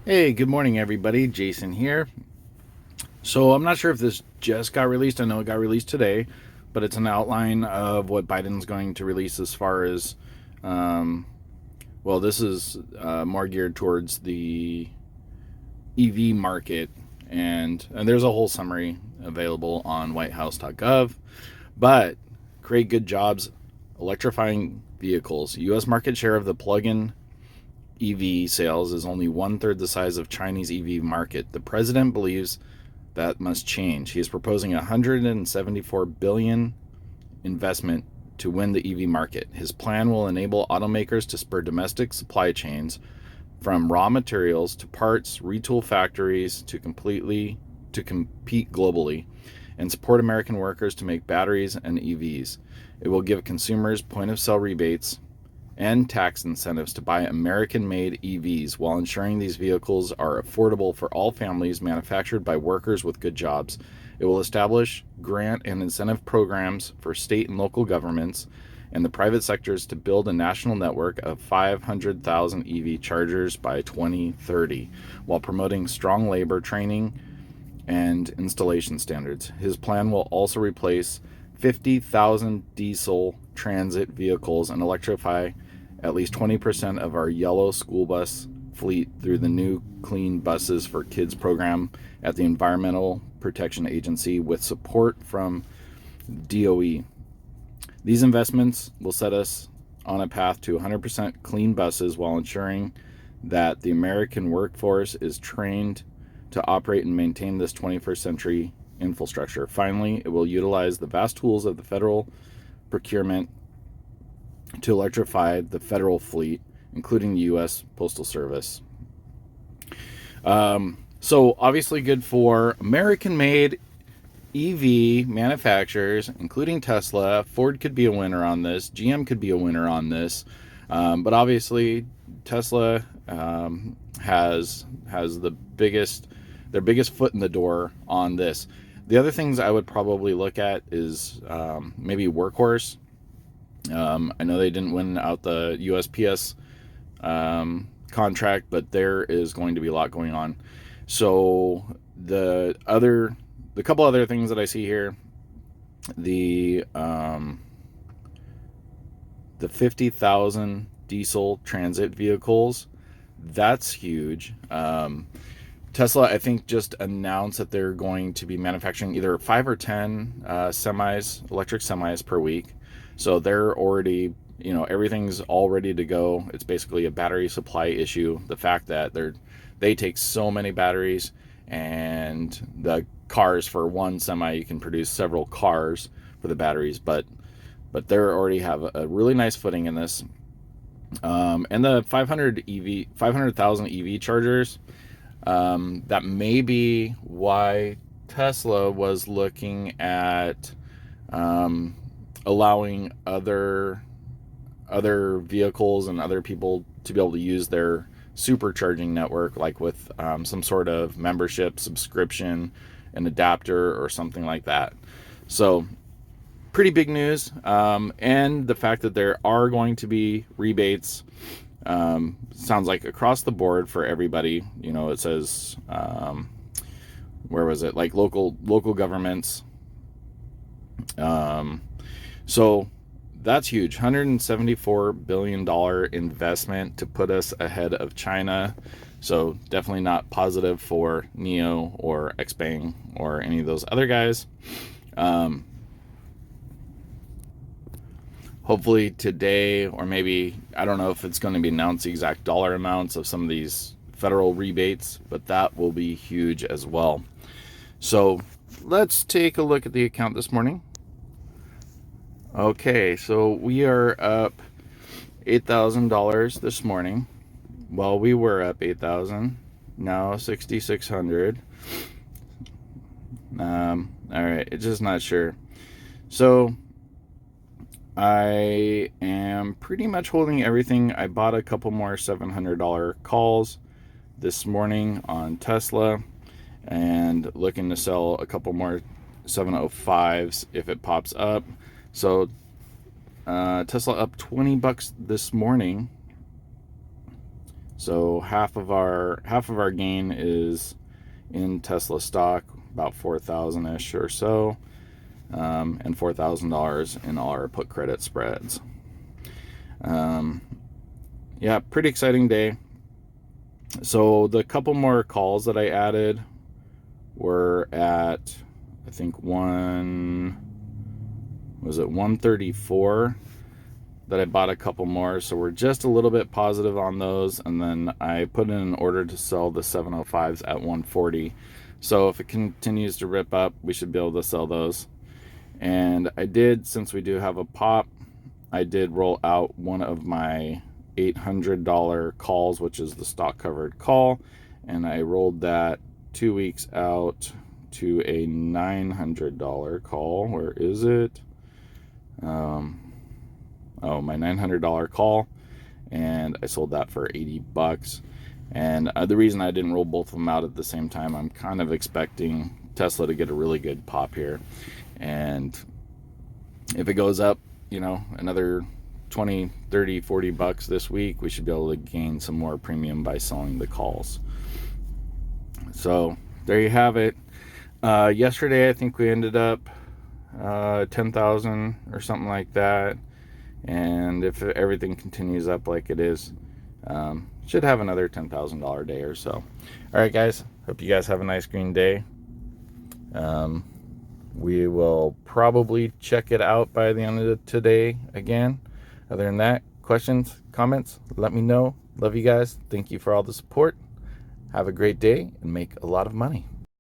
Hey, good morning, everybody. Jason here. So, I'm not sure if this just got released. I know it got released today, but it's an outline of what Biden's going to release as far as, um, well, this is more geared towards the EV market, and there's a whole summary available on whitehouse.gov. But create good jobs electrifying vehicles. U.S. market share of the plug-in EV sales is only one-third the size of Chinese EV market. The president believes that must change. He is proposing a 174 billion investment to win the EV market. His plan will enable automakers to spur domestic supply chains from raw materials to parts, retool factories to compete globally, and support American workers to make batteries and EVs. It will give consumers point-of-sale rebates and tax incentives to buy American-made EVs while ensuring these vehicles are affordable for all families, manufactured by workers with good jobs. It will establish grant and incentive programs for state and local governments and the private sectors to build a national network of 500,000 EV chargers by 2030, while promoting strong labor training and installation standards. His plan will also replace 50,000 diesel transit vehicles and electrify at least 20% of our yellow school bus fleet through the new Clean Buses for Kids program at the Environmental Protection Agency with support from DOE. These investments will set us on a path to 100% clean buses while ensuring that the American workforce is trained to operate and maintain this 21st century infrastructure. Finally, it will utilize the vast tools of the federal procurement to electrify the federal fleet, including the U.S. Postal Service. So obviously good for American-made EV manufacturers, including Tesla. Ford could be a winner on this. GM could be a winner on this. But obviously Tesla has their biggest foot in the door on this. The other things I would probably look at is maybe Workhorse. I know they didn't win out the USPS contract, but there is going to be a lot going on. So the couple other things that I see here, the 50,000 diesel transit vehicles, that's huge. Tesla, I think, just announced that they're going to be manufacturing either 5 or 10 electric semis per week. So they're already, everything's all ready to go. It's basically a battery supply issue. The fact that they take so many batteries, and the cars for one semi, you can produce several cars for the batteries, but they already have a really nice footing in this. And the 500,000 EV chargers, that may be why Tesla was looking at allowing other vehicles and other people to be able to use their supercharging network, like with some sort of membership, subscription, an adapter, or something like that. So pretty big news. And the fact that there are going to be rebates, sounds like across the board for everybody. It says, where was it? Like local governments. So that's huge. $174 billion investment to put us ahead of China. So definitely not positive for NIO or XPeng or any of those other guys. Hopefully today, or maybe, I don't know if it's going to be announced the exact dollar amounts of some of these federal rebates, but that will be huge as well. So let's take a look at the account this morning. Okay, so we are up $8,000 this morning. Well, we were up 8,000, now 6,600. All right, it's just not sure. So I am pretty much holding everything. I bought a couple more $700 calls this morning on Tesla, and looking to sell a couple more 705s if it pops up. So Tesla up $20 this morning. So half of our gain is in Tesla stock, about 4,000-ish or so, and $4,000 in all our put credit spreads. Yeah, pretty exciting day. So the couple more calls that I added were at, I think 134 that I bought a couple more. So we're just a little bit positive on those. And then I put in an order to sell the 705s at 140. So if it continues to rip up, we should be able to sell those. And I did, since we do have a pop, I did roll out one of my $800 calls, which is the stock covered call, and I rolled that 2 weeks out to a $900 call. Where is it? Oh, my $900 call, and I sold that for $80. And the reason I didn't roll both of them out at the same time, I'm kind of expecting Tesla to get a really good pop here, and if it goes up, you know, another 20, 30, 40 bucks this week, we should be able to gain some more premium by selling the calls. So there you have it. Yesterday I think we ended up 10,000 or something like that, and if everything continues up like it is, should have another $10,000 day or so. All right, guys, hope you guys have a nice green day. We will probably check it out by the end of today again. Other than that, questions, comments, let me know. Love you guys. Thank you for all the support. Have a great day and make a lot of money.